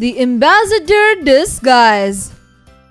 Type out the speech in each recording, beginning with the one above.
The Ambassador Disguise.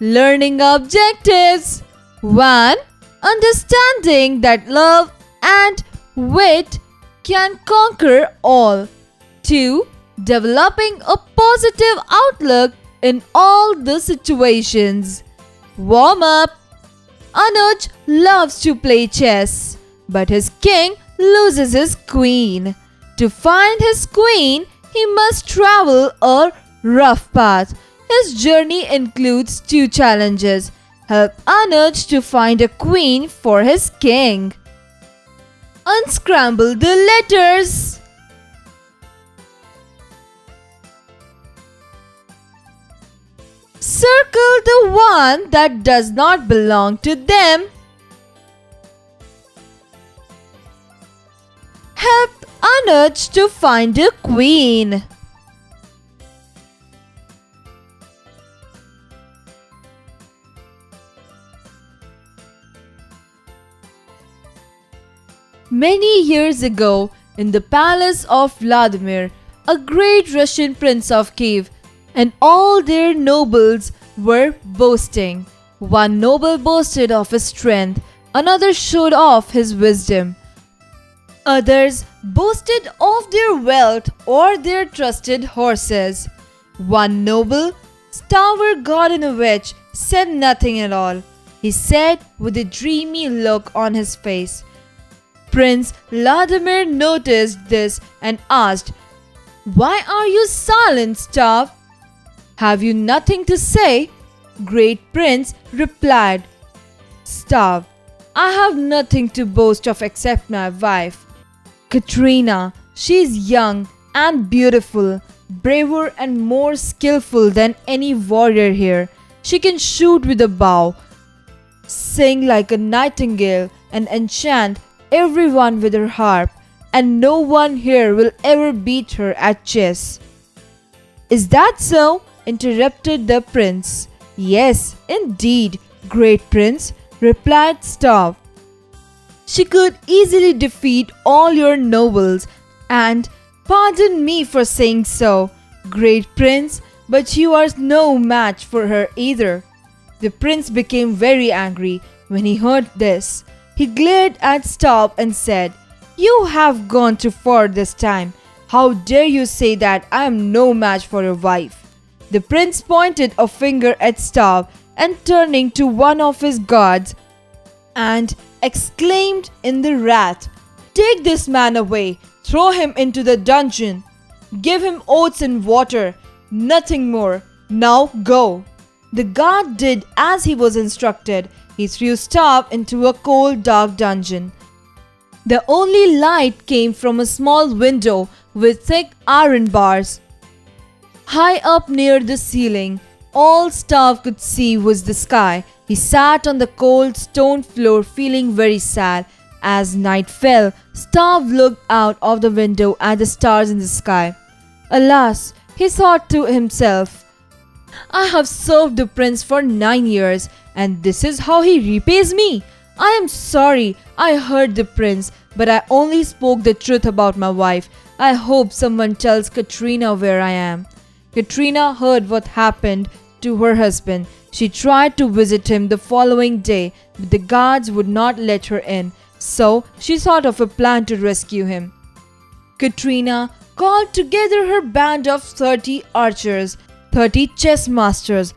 Learning objectives. 1. Understanding that love and wit can conquer all. 2. Developing a positive outlook in all the situations. Warm up. Anuj loves to play chess, but his king loses his queen. To find his queen, he must travel a rough path. His journey includes 2 challenges. Help Anuj to find a queen for his king. Unscramble the letters. Circle the one that does not belong to them. Help Anuj to find a queen. Many years ago, in the palace of Vladimir, a great Russian prince of Kiev, and all their nobles were boasting. One noble boasted of his strength, another showed off his wisdom. Others boasted of their wealth or their trusted horses. One noble, Stavr Gordonowitch, said nothing at all. He said with a dreamy look on his face. Prince Vladimir noticed this and asked, "Why are you silent, Stav? Have you nothing to say?" Great Prince replied, "Stav, I have nothing to boast of except my wife, Katrina. She is young and beautiful, braver and more skillful than any warrior here. She can shoot with a bow, sing like a nightingale, and enchant everyone with her harp, and no one here will ever beat her at chess." "Is that so?" interrupted the prince. "Yes, indeed, great prince," replied Stav. "She could easily defeat all your nobles, and pardon me for saying so, great prince, but you are no match for her either." The prince became very angry when he heard this. He glared at Stav and said, "You have gone too far this time. How dare you say that I am no match for your wife?" The prince pointed a finger at Stav and turning to one of his guards and exclaimed in the wrath, "Take this man away, throw him into the dungeon, give him oats and water, nothing more. Now go." The guard did as he was instructed. He threw Stav into a cold, dark dungeon. The only light came from a small window with thick iron bars. High up near the ceiling, all Stav could see was the sky. He sat on the cold stone floor feeling very sad. As night fell, Stav looked out of the window at the stars in the sky. "Alas," he thought to himself, "I have served the prince for 9 years, and this is how he repays me. I am sorry I hurt the prince, but I only spoke the truth about my wife. I hope someone tells Katrina where I am." Katrina heard what happened to her husband. She tried to visit him the following day, but the guards would not let her in, so she thought of a plan to rescue him. Katrina called together her band of 30 archers, 30 chess masters,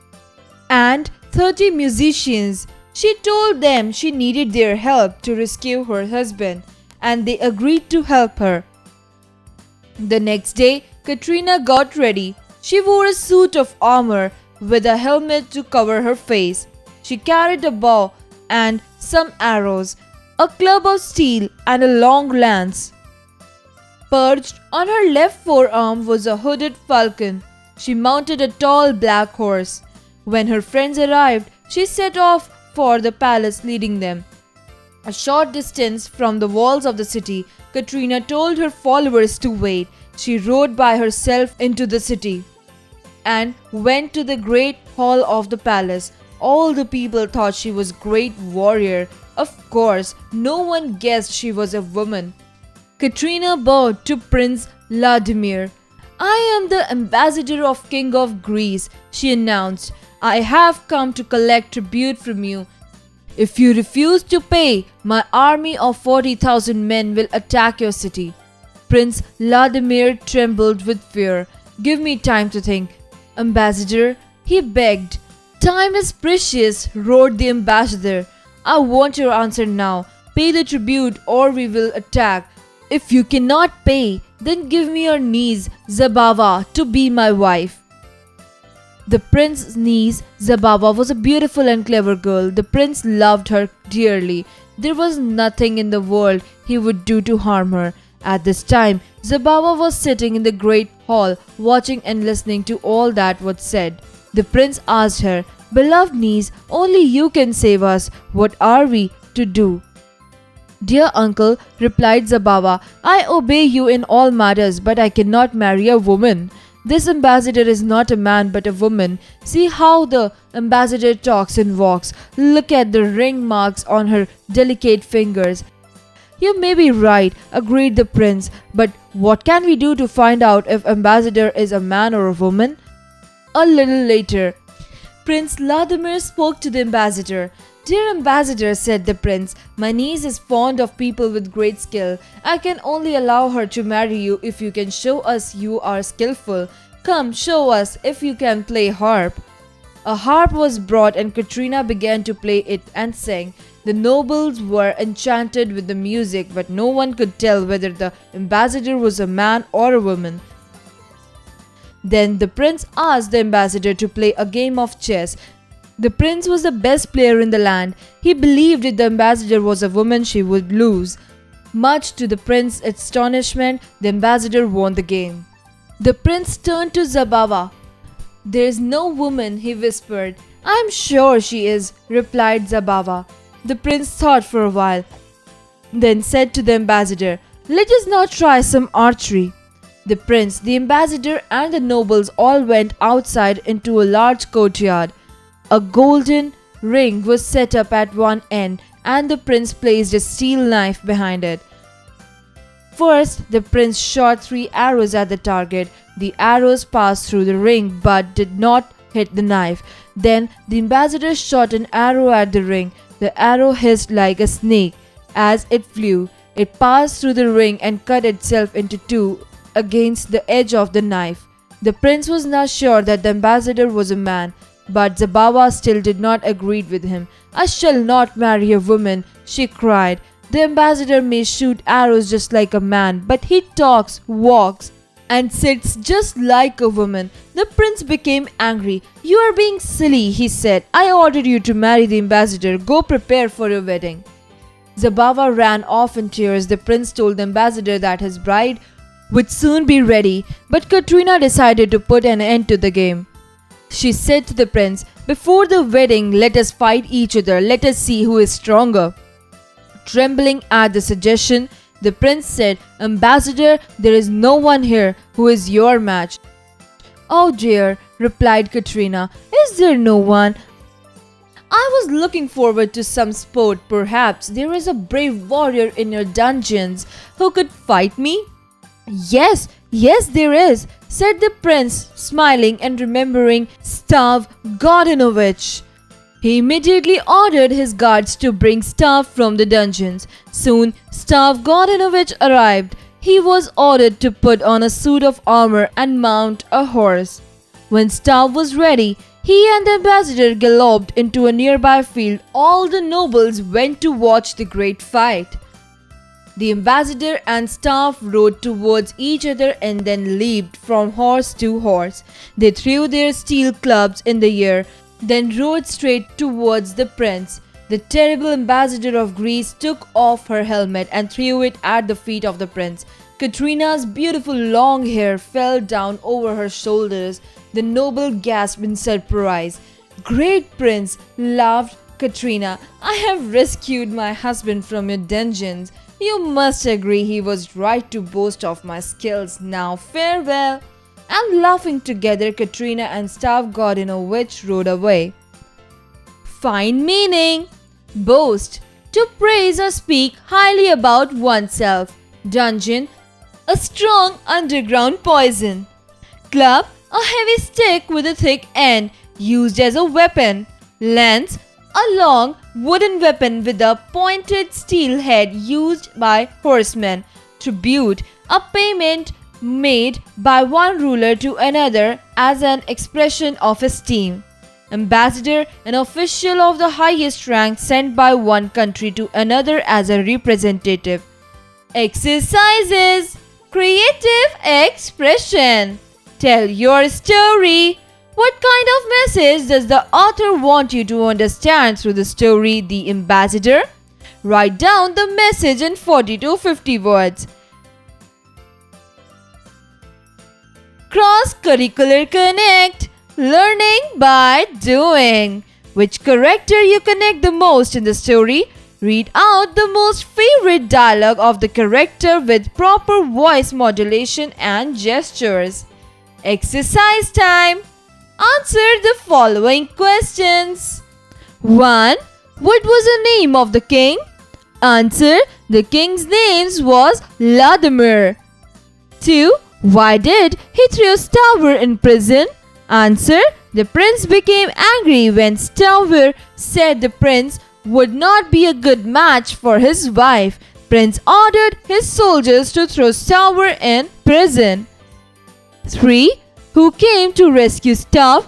and 30 musicians. She told them she needed their help to rescue her husband, and they agreed to help her. The next day, Katrina got ready. She wore a suit of armor with a helmet to cover her face. She carried a bow and some arrows, a club of steel, and a long lance. Perched on her left forearm was a hooded falcon. She mounted a tall black horse. When her friends arrived, she set off for the palace, leading them. A short distance from the walls of the city, Katrina told her followers to wait. She rode by herself into the city and went to the great hall of the palace. All the people thought she was a great warrior. Of course, no one guessed she was a woman. Katrina bowed to Prince Vladimir. I am the ambassador of King of Greece, she announced. I have come to collect tribute from you. If you refuse to pay, my army of 40,000 men will attack your city. Prince Vladimir trembled with fear. Give me time to think, ambassador, he begged. Time is precious, roared the ambassador. I want your answer now. Pay the tribute or we will attack. If you cannot pay, then give me your niece, Zabava, to be my wife. The prince's niece, Zabava, was a beautiful and clever girl. The prince loved her dearly. There was nothing in the world he would do to harm her. At this time, Zabava was sitting in the great hall, watching and listening to all that was said. The prince asked her, Beloved niece, only you can save us. What are we to do? Dear uncle, replied Zabava, I obey you in all matters, but I cannot marry a woman. This ambassador is not a man but a woman. See how the ambassador talks and walks. Look at the ring marks on her delicate fingers. You may be right, agreed the prince, but what can we do to find out if ambassador is a man or a woman? A little later, Prince Vladimir spoke to the ambassador. Dear ambassador, said the prince, my niece is fond of people with great skill. I can only allow her to marry you if you can show us you are skillful. Come, show us if you can play harp. A harp was brought and Katrina began to play it and sang. The nobles were enchanted with the music, but no one could tell whether the ambassador was a man or a woman. Then the prince asked the ambassador to play a game of chess. The prince was the best player in the land. He believed if the ambassador was a woman, she would lose. Much to the prince's astonishment, the ambassador won the game. The prince turned to Zabava. There is no woman, he whispered. I am sure she is, replied Zabava. The prince thought for a while, then said to the ambassador, Let us now try some archery. The prince, the ambassador, and the nobles all went outside into a large courtyard. A golden ring was set up at one end, and the prince placed a steel knife behind it. First, the prince shot 3 arrows at the target. The arrows passed through the ring but did not hit the knife. Then the ambassador shot an arrow at the ring. The arrow hissed like a snake as it flew. It passed through the ring and cut itself into 2 against the edge of the knife. The prince was not sure that the ambassador was a man, but Zabava still did not agree with him. I shall not marry a woman, she cried. The ambassador may shoot arrows just like a man, but he talks, walks, and sits just like a woman. The prince became angry. You are being silly, he said. I ordered you to marry the ambassador. Go prepare for your wedding. Zabava ran off in tears. The prince told the ambassador that his bride would soon be ready, but Katrina decided to put an end to the game. She said to the prince, Before the wedding, let us fight each other. Let us see who is stronger. Trembling at the suggestion, the prince said, Ambassador, there is no one here who is your match. Oh dear, replied Katrina. Is there no one? I was looking forward to some sport. Perhaps there is a brave warrior in your dungeons who could fight me? Yes, there is, said the prince, smiling and remembering Stav Gordinovich. He immediately ordered his guards to bring Stav from the dungeons. Soon, Stav Gordinovich arrived. He was ordered to put on a suit of armor and mount a horse. When Stav was ready, he and the ambassador galloped into a nearby field. All the nobles went to watch the great fight. The ambassador and Stav rode towards each other and then leaped from horse to horse. They threw their steel clubs in the air, then rode straight towards the prince. The terrible ambassador of Greece took off her helmet and threw it at the feet of the prince. Katrina's beautiful long hair fell down over her shoulders. The noble gasped in surprise. Great prince, laughed Katrina. I have rescued my husband from your dungeons. You must agree he was right to boast of my skills. Now farewell. And laughing together, Katrina and Stav Gordinovich rode away. Find meaning. Boast. To praise or speak highly about oneself. Dungeon. A strong underground poison. Club, a heavy stick with a thick end used as a weapon. Lance, a long wooden weapon with a pointed steel head used by horsemen. Tribute, a payment made by one ruler to another as an expression of esteem. Ambassador, an official of the highest rank sent by one country to another as a representative. Exercises. Creative expression. Tell your story. What kind of message does the author want you to understand through the story The Ambassador? Write down the message in 40 to 50 words. Cross-curricular connect. Learning by doing. Which character you connect the most in the story? Read out the most favorite dialogue of the character with proper voice modulation and gestures. Exercise time. Answer the following questions. 1. What was the name of the king? Answer. The king's name was Vladimir. 2. Why did he throw Stavr in prison? Answer. The prince became angry when Stavr said the prince would not be a good match for his wife. Prince ordered his soldiers to throw Stavr in prison. 3. Who came to rescue Stav?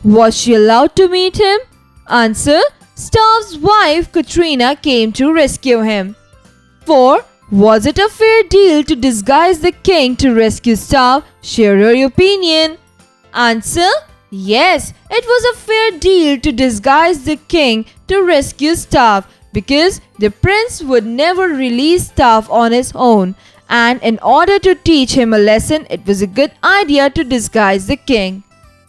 Was she allowed to meet him? Answer. Stav's wife Katrina came to rescue him. 4. Was it a fair deal to disguise the king to rescue Stav? Share your opinion. Answer. Yes, it was a fair deal to disguise the king to rescue Stav because the prince would never release Stav on his own, and in order to teach him a lesson, it was a good idea to disguise the king.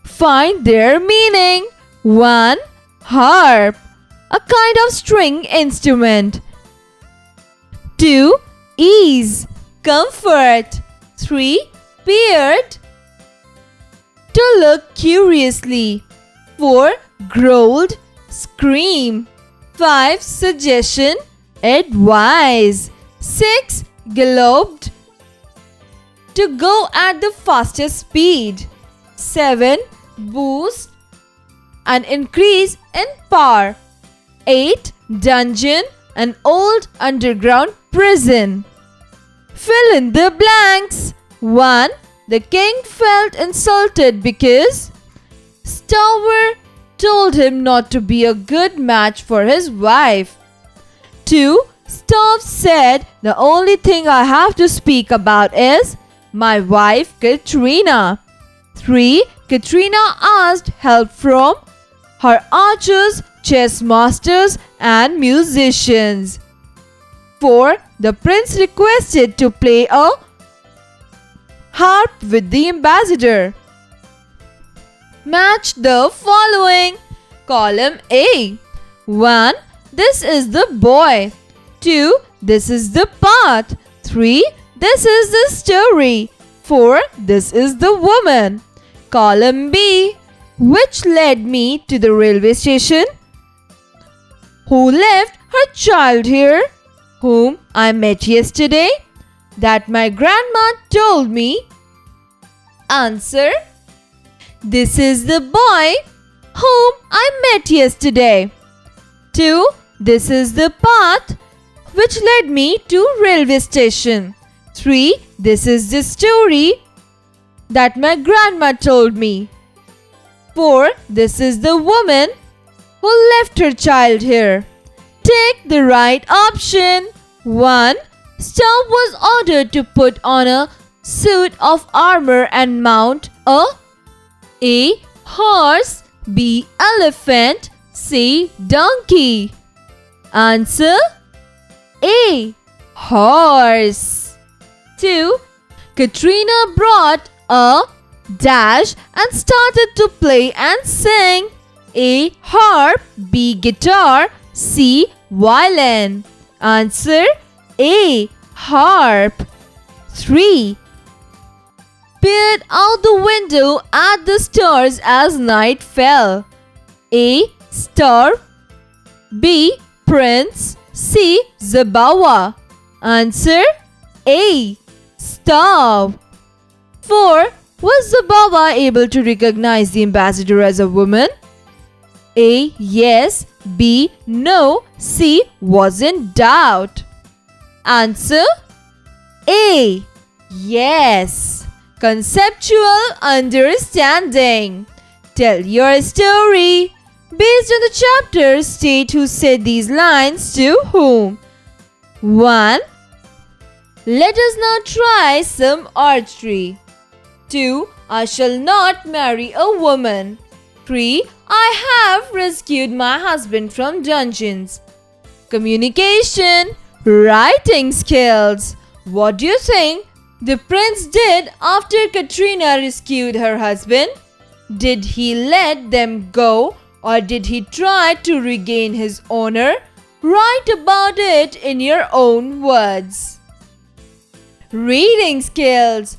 Find their meaning. 1. Harp, a kind of string instrument. 2. Ease, comfort. 3. Beard, to look curiously. 4. Growled, scream. 5. Suggestion, advise. 6. Galloped, to go at the fastest speed. 7. Boost, an increase in power. 8. Dungeon, an old underground prison. Fill in the blanks. 1. The king felt insulted because Stavr told him not to be a good match for his wife. 2. Stav said, the only thing I have to speak about is my wife Katrina. 3. Katrina asked help from her archers, chess masters and musicians. 4. The prince requested to play a harp with the ambassador. Match the following. Column A. 1. This is the boy. 2. This is the path. 3. This is the story. 4. This is the woman. Column B. Which led me to the railway station? Who left her child here? Whom I met yesterday? That my grandma told me. Answer. This is the boy whom I met yesterday. 2. This is the path which led me to railway station. 3. This is the story that my grandma told me. 4. This is the woman who left her child here. Take the right option. 1. Stav was ordered to put on a suit of armor and mount a horse, B. Elephant, C. Donkey. Answer. A. Horse. 2. Katrina brought a dash and started to play and sing. A. Harp, B. Guitar, C. Violin. Answer. A. Harp. 3. Peered out the window at the stars as night fell. A. Star, B. Prince, C. Zabawa. Answer. A. Star. 4. Was the Baba able to recognize the ambassador as a woman? A. Yes. B. No. C. Was in doubt. Answer A. Yes. Conceptual understanding. Tell your story. Based on the chapter, state who said these lines to whom. 1. Let us now try some archery. 2. I shall not marry a woman. 3. I have rescued my husband from dungeons. Communication, writing skills. What do you think the prince did after Katrina rescued her husband? Did he let them go or did he try to regain his honor? Write about it in your own words. Reading skills.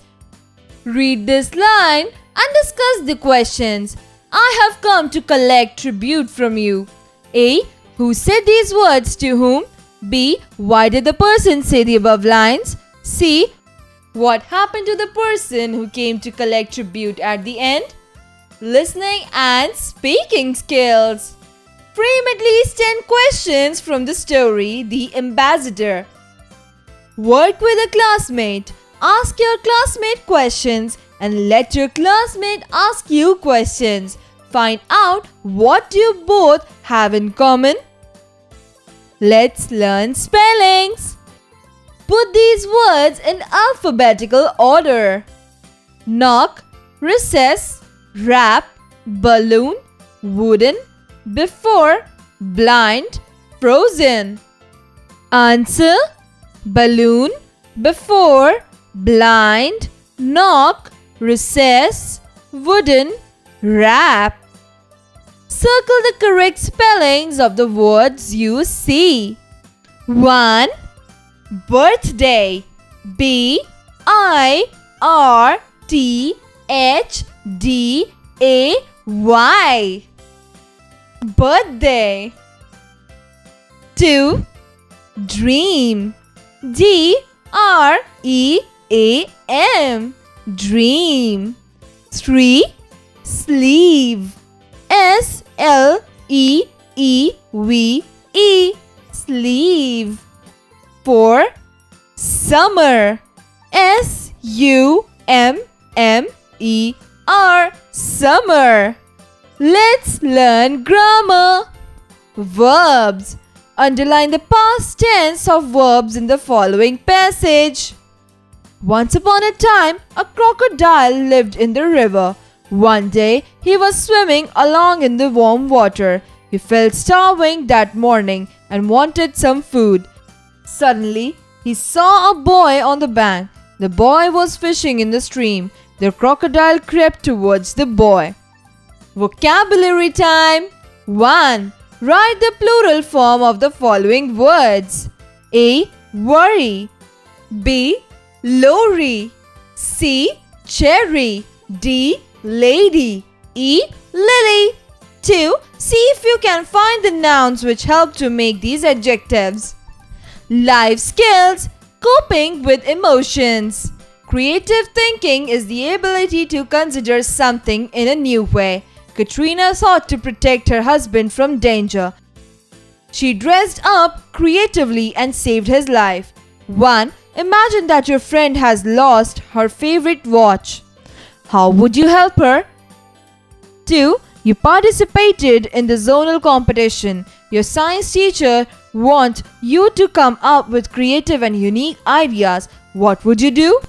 Read this line and discuss the questions. I have come to collect tribute from you. A. Who said these words to whom? B. Why did the person say the above lines? C. What happened to the person who came to collect tribute at the end? Listening and speaking skills. Frame at least 10 questions from the story, The Ambassador. Work with a classmate. Ask your classmate questions and let your classmate ask you questions. Find out what you both have in common. Let's learn spellings. Put these words in alphabetical order. Knock, recess, wrap, balloon, wooden, before, blind, frozen. Answer: balloon, before, blind, knock, recess, wooden, wrap. Circle the correct spellings of the words you see. 1. Birthday. B I R T H D A Y. Birthday. 2. Dream. D R E A M. Dream. 3. Sleeve. S L E E V E. Sleeve. 4. Summer. S U M M E R. Summer. Let's learn grammar. Verbs. Underline the past tense of verbs in the following passage. Once upon a time, a crocodile lived in the river. One day, he was swimming along in the warm water. He felt starving that morning and wanted some food. Suddenly, he saw a boy on the bank. The boy was fishing in the stream. The crocodile crept towards the boy. Vocabulary time. 1. Write the plural form of the following words. A. Worry. B. Lorry. C. Cherry. D. Lady. E. Lily. 2. See if you can find the nouns which help to make these adjectives. Life skills. Coping with emotions. Creative thinking is the ability to consider something in a new way. Katrina sought to protect her husband from danger. She dressed up creatively and saved his life. 1. Imagine that your friend has lost her favorite watch. How would you help her? 2. You participated in the zonal competition. Your science teacher wants you to come up with creative and unique ideas. What would you do?